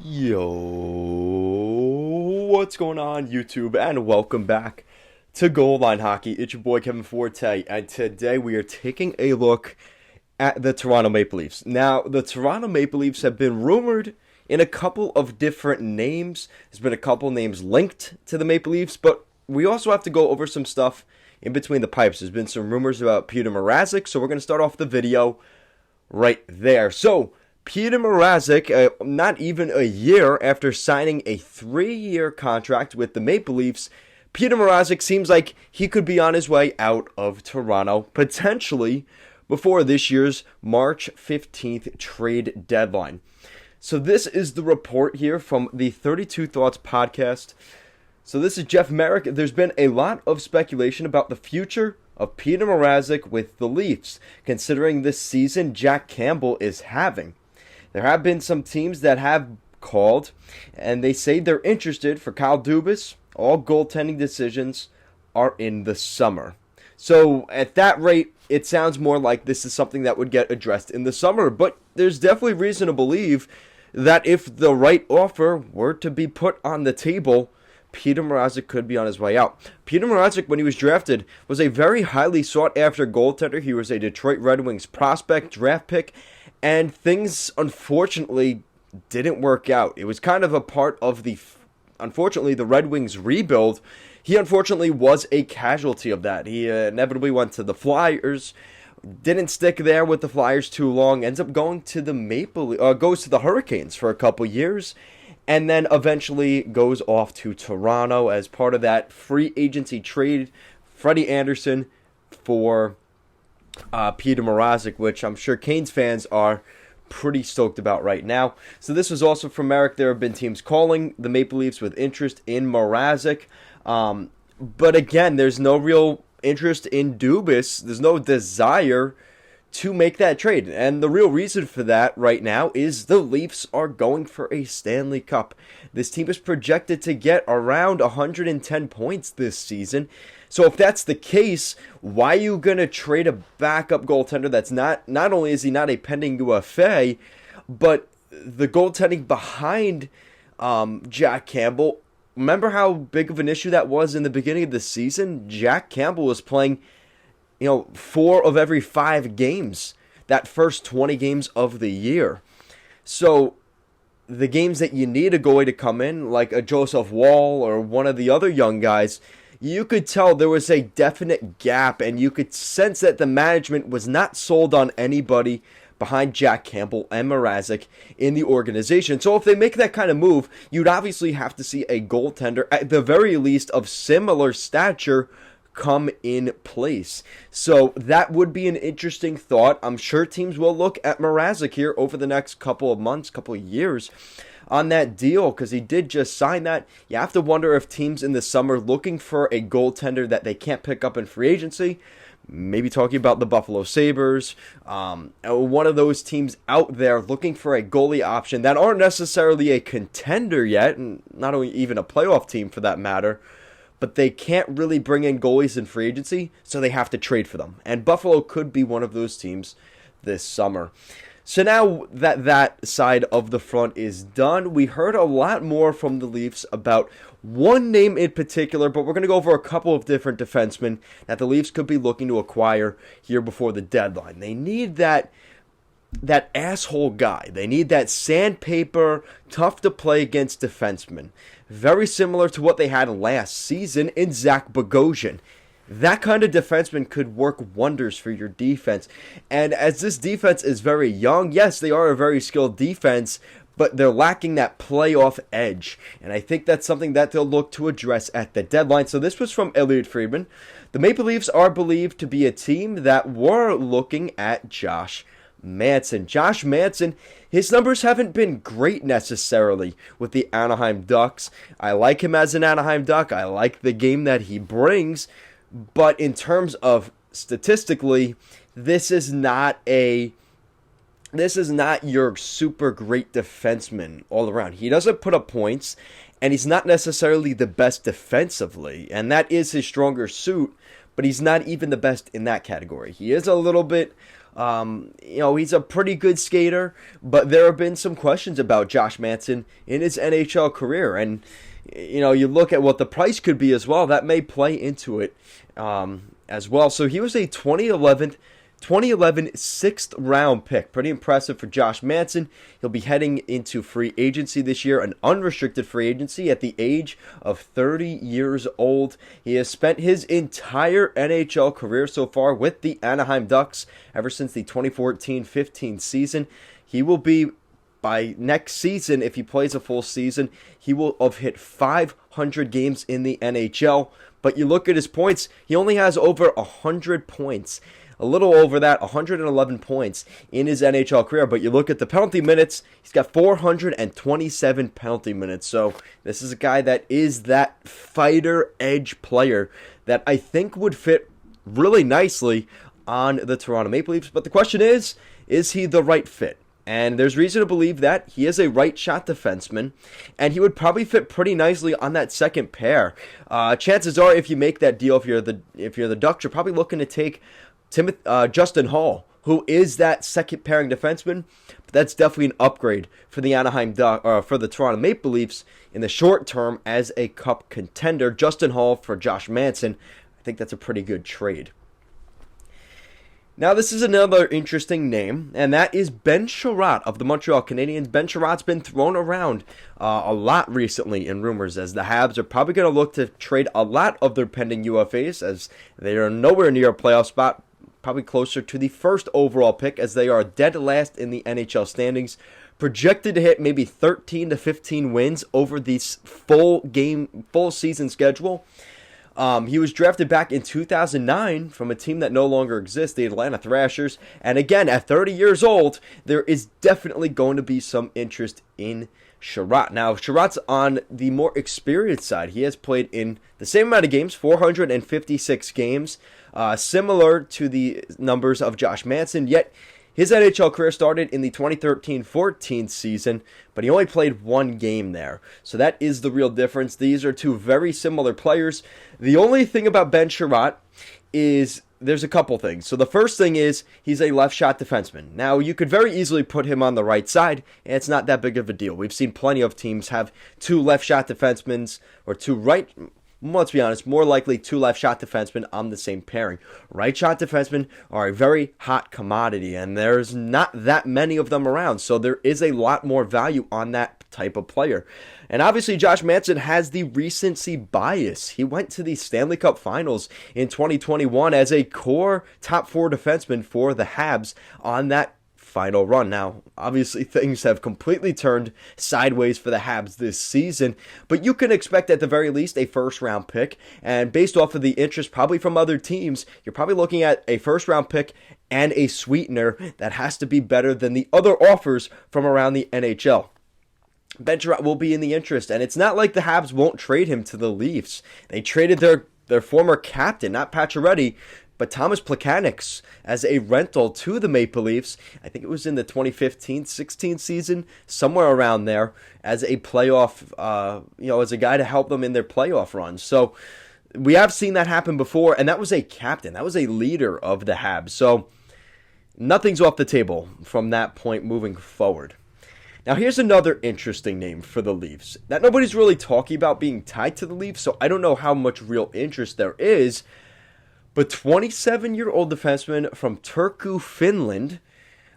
Yo, what's going on, YouTube, and welcome back to Goal Line Hockey. It's your boy Kevin Forte, and today we are taking a look at the Toronto Maple Leafs. Now, the Toronto Maple Leafs have been rumored in a couple of different names. There's been a couple names linked to the Maple Leafs, but we also have to go over some stuff in between the pipes. There's been some rumors about Peter Mrazek, so we're going to start off the video right there. So, Peter Mrazek, not even a year after signing a 3-year contract with the Maple Leafs, Peter Mrazek seems like he could be on his way out of Toronto, potentially before this year's March 15th trade deadline. So this is the report here from the 32 Thoughts podcast. So this is Jeff Merrick. There's been a lot of speculation about the future of Peter Mrazek with the Leafs, considering this season Jack Campbell is having. There have been some teams that have called, and they say they're interested for Kyle Dubas. All goaltending decisions are in the summer. So at that rate, it sounds more like this is something that would get addressed in the summer. But there's definitely reason to believe that if the right offer were to be put on the table, Peter Mrazek could be on his way out. Peter Mrazek, when he was drafted, was a very highly sought-after goaltender. He was a Detroit Red Wings prospect, draft pick, and things, unfortunately, didn't work out. It was kind of a part of unfortunately, the Red Wings rebuild. He, unfortunately, was a casualty of that. He inevitably went to the Flyers, didn't stick there with the Flyers too long, ends up going to the goes to the Hurricanes for a couple years, and then eventually goes off to Toronto as part of that free agency trade, Freddie Anderson for Peter Mrazek, which I'm sure Canes fans are pretty stoked about right now. So this was also from Merrick. There have been teams calling the Maple Leafs with interest in Mrazek. But again, there's no real interest in Dubas. There's no desire to make that trade. And the real reason for that right now is the Leafs are going for a Stanley Cup. This team is projected to get around 110 points this season. So if that's the case, why are you going to trade a backup goaltender that's not only is he not a pending UFA, but the goaltending behind Jack Campbell? Remember how big of an issue that was in the beginning of the season? Jack Campbell was playing 4 of every 5 games that first 20 games of the year. So the games that you need a goalie to come in, like a Joseph Wall or one of the other young guys, you could tell there was a definite gap, and you could sense that the management was not sold on anybody behind Jack Campbell and Mrazek in the organization. So if they make that kind of move, you'd obviously have to see a goaltender, at the very least, of similar stature come in place. So that would be an interesting thought. I'm sure teams will look at Mrazek here over the next couple of months, couple of years on that deal, because he did just sign that. You have to wonder if teams in the summer looking for a goaltender that they can't pick up in free agency, maybe talking about the Buffalo Sabres, one of those teams out there looking for a goalie option that aren't necessarily a contender yet, and not even a playoff team for that matter, but they can't really bring in goalies in free agency, so they have to trade for them. And Buffalo could be one of those teams this summer. So now that side of the front is done, we heard a lot more from the Leafs about one name in particular, but we're going to go over a couple of different defensemen that the Leafs could be looking to acquire here before the deadline. They need that asshole guy. They need that sandpaper, tough to play against defenseman. Very similar to what they had last season in Zach Bogosian. That kind of defenseman could work wonders for your defense. And as this defense is very young, yes, they are a very skilled defense, but they're lacking that playoff edge. And I think that's something that they'll look to address at the deadline. So this was from Elliot Friedman. The Maple Leafs are believed to be a team that were looking at Josh Manson. Josh Manson, his numbers haven't been great necessarily with the Anaheim Ducks. I like him as an Anaheim Duck. I like the game that he brings. But in terms of statistically, this is not your super great defenseman all around. He doesn't put up points, and he's not necessarily the best defensively, and that is his stronger suit, but he's not even the best in that category. He is a little bit He's a pretty good skater, but there have been some questions about Josh Manson in his NHL career. And, you look at what the price could be as well. That may play into it as well. So he was a 2011 sixth round pick. Pretty impressive for Josh Manson. He'll be heading into free agency this year, an unrestricted free agency at the age of 30 years old. He has spent his entire NHL career so far with the Anaheim Ducks ever since the 2014-15 season. He will be, by next season, if he plays a full season, he will have hit 500 games in the NHL. But you look at his points, he only has over 100 points. A little over that, 111 points in his NHL career. But you look at the penalty minutes, he's got 427 penalty minutes. So this is a guy that is that fighter edge player that I think would fit really nicely on the Toronto Maple Leafs. But the question is he the right fit? And there's reason to believe that he is a right shot defenseman, and he would probably fit pretty nicely on that second pair. Chances are, if you make that deal, if you're the Ducks, you're probably looking to take Justin Hall, who is that second pairing defenseman. But that's definitely an upgrade for the for the Toronto Maple Leafs in the short term as a cup contender. Justin Hall for Josh Manson, I think that's a pretty good trade. Now, this is another interesting name, and that is Ben Charot of the Montreal Canadiens. Ben Charot's been thrown around a lot recently in rumors, as the Habs are probably going to look to trade a lot of their pending UFAs, as they are nowhere near a playoff spot, probably closer to the first overall pick, as they are dead last in the NHL standings, projected to hit maybe 13 to 15 wins over this full season schedule. He was drafted back in 2009 from a team that no longer exists, the Atlanta Thrashers. And again, at 30 years old, there is definitely going to be some interest in Charot. Now, Charot's on the more experienced side. He has played in the same amount of games, 456 games, similar to the numbers of Josh Manson, yet his NHL career started in the 2013-14 season, but he only played one game there. So that is the real difference. These are two very similar players. The only thing about Ben Charot is there's a couple things. So the first thing is he's a left shot defenseman. Now, you could very easily put him on the right side, and it's not that big of a deal. We've seen plenty of teams have two left shot defensemen or two right. Let's be honest, more likely two left shot defensemen on the same pairing. Right shot defensemen are a very hot commodity, and there's not that many of them around, so there is a lot more value on that type of player. And obviously, Josh Manson has the recency bias. He went to the Stanley Cup Finals in 2021 as a core top four defenseman for the Habs on that final run. Now, obviously, things have completely turned sideways for the Habs this season, but you can expect at the very least a first-round pick, and based off of the interest probably from other teams, you're probably looking at a first-round pick and a sweetener that has to be better than the other offers from around the NHL. Ben Charot will be in the interest, and it's not like the Habs won't trade him to the Leafs. They traded their former captain, not Pacioretty, but Thomas Plekanec as a rental to the Maple Leafs. I think it was in the 2015-16 season, somewhere around there, as a playoff, as a guy to help them in their playoff runs. So we have seen that happen before, and that was a captain. That was a leader of the Habs. So nothing's off the table from that point moving forward. Now, here's another interesting name for the Leafs that nobody's really talking about being tied to the Leafs, so I don't know how much real interest there is. But 27-year-old defenseman from Turku, Finland,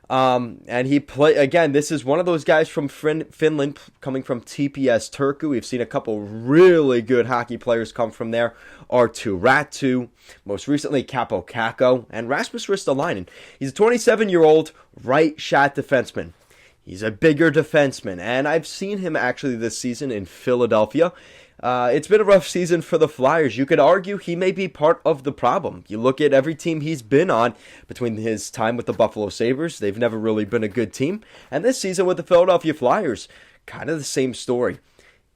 and he again, this is one of those guys from Finland coming from TPS Turku. We've seen a couple really good hockey players come from there. Arttu Räty, most recently Capo Kakko, and Rasmus Ristalainen. He's a 27-year-old right shot defenseman. He's a bigger defenseman, and I've seen him actually this season in Philadelphia. It's been a rough season for the Flyers. You could argue he may be part of the problem. You look at every team he's been on between his time with the Buffalo Sabres. They've never really been a good team. And this season with the Philadelphia Flyers, kind of the same story.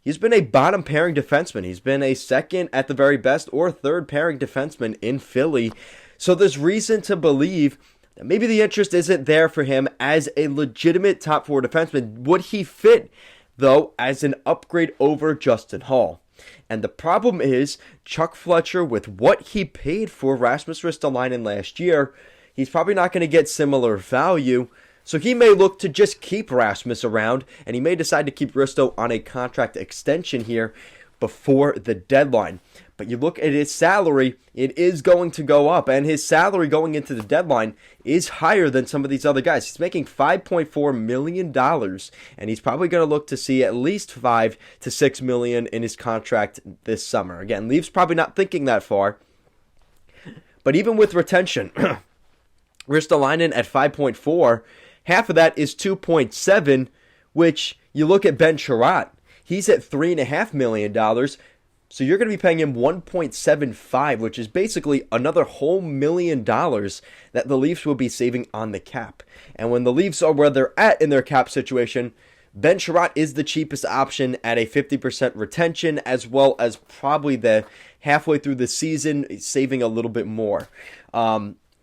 He's been a bottom pairing defenseman. He's been a second at the very best or third pairing defenseman in Philly. So there's reason to believe that maybe the interest isn't there for him as a legitimate top four defenseman. Would he fit, though, as an upgrade over Justin Hall? And the problem is, Chuck Fletcher, with what he paid for Rasmus Ristalainen last year, he's probably not going to get similar value. So he may look to just keep Rasmus around, and he may decide to keep Rista on a contract extension here before the deadline. But you look at his salary, it is going to go up, and his salary going into the deadline is higher than some of these other guys. He's making $5.4 million, and he's probably going to look to see at least $5 to $6 million in his contract this summer. Again, Leafs probably not thinking that far, but even with retention, Ristolainen at 5.4, half of that is 2.7, which you look at Ben Charot, he's at $3.5 million. So you're going to be paying him 1.75, which is basically another whole $1 million that the Leafs will be saving on the cap. And when the Leafs are where they're at in their cap situation, Ben Charot is the cheapest option at a 50% retention, as well as probably the halfway through the season, saving a little bit more.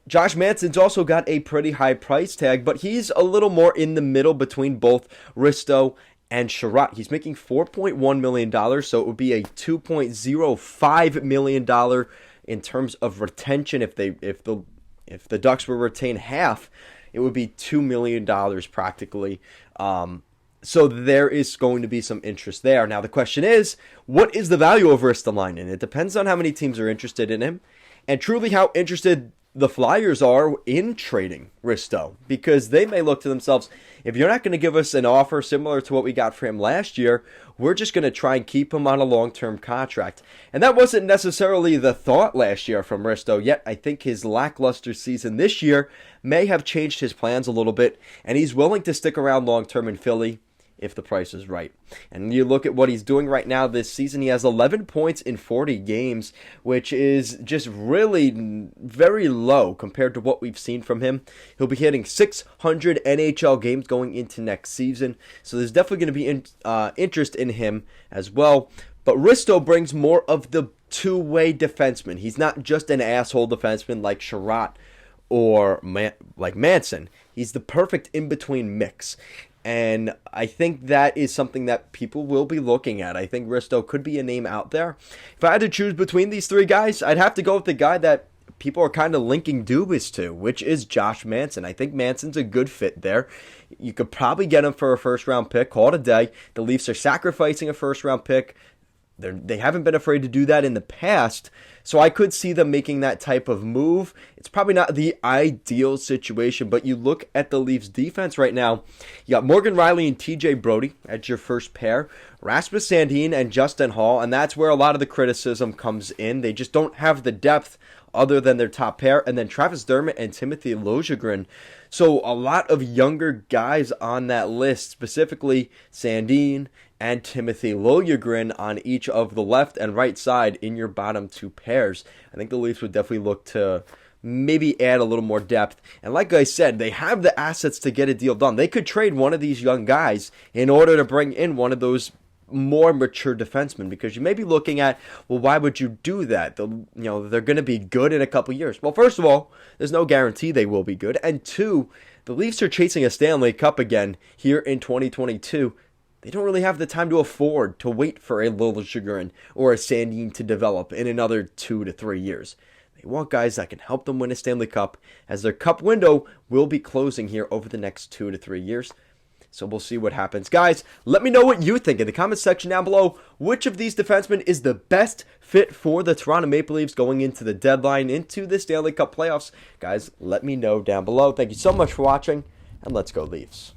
Josh Manson's also got a pretty high price tag, but he's a little more in the middle between both Risto and Charot. He's making $4.1 million, so it would be a $2.05 million in terms of retention. If the Ducks were retain half, it would be $2 million practically. So there is going to be some interest there. Now the question is, what is the value of Ristolainen? It depends on how many teams are interested in him, and truly how interested the Flyers are in trading Risto, because they may look to themselves, if you're not going to give us an offer similar to what we got for him last year, we're just going to try and keep him on a long-term contract. And that wasn't necessarily the thought last year from Risto, yet I think his lackluster season this year may have changed his plans a little bit, and he's willing to stick around long-term in Philly if the price is right. And you look at what he's doing right now this season, he has 11 points in 40 games, which is just really very low compared to what we've seen from him. He'll be hitting 600 NHL games going into next season, so there's definitely going to be interest in him as well. But Risto brings more of the two-way defenseman. He's not just an asshole defenseman like Charot or like Manson. He's the perfect in-between mix. And I think that is something that people will be looking at. I think Risto could be a name out there. If I had to choose between these three guys, I'd have to go with the guy that people are kind of linking Dubas to, which is Josh Manson. I think Manson's a good fit there. You could probably get him for a first-round pick, call it a day. The Leafs are sacrificing a first-round pick. They haven't been afraid to do that in the past, so I could see them making that type of move. It's probably not the ideal situation, but you look at the Leafs defense right now. You got Morgan Rielly and TJ Brodie as your first pair, Rasmus Sandin and Justin Hall, and that's where a lot of the criticism comes in. They just don't have the depth other than their top pair, and then Travis Dermott and Timothy Liljegren. So a lot of younger guys on that list, specifically Sandin and Timothy Liljegren on each of the left and right side in your bottom two pairs. I think the Leafs would definitely look to maybe add a little more depth. And like I said, they have the assets to get a deal done. They could trade one of these young guys in order to bring in one of those more mature defensemen, because you may be looking at, well, why would you do that? They're going to be good in a couple years. Well, first of all, there's no guarantee they will be good. And two, the Leafs are chasing a Stanley Cup again here in 2022. They don't really have the time to afford to wait for a Liljegren or a Sandin to develop in another 2 to 3 years. They want guys that can help them win a Stanley Cup, as their cup window will be closing here over the next 2 to 3 years. So we'll see what happens. Guys, let me know what you think in the comments section down below. Which of these defensemen is the best fit for the Toronto Maple Leafs going into the deadline, into the Stanley Cup playoffs? Guys, let me know down below. Thank you so much for watching, and let's go Leafs.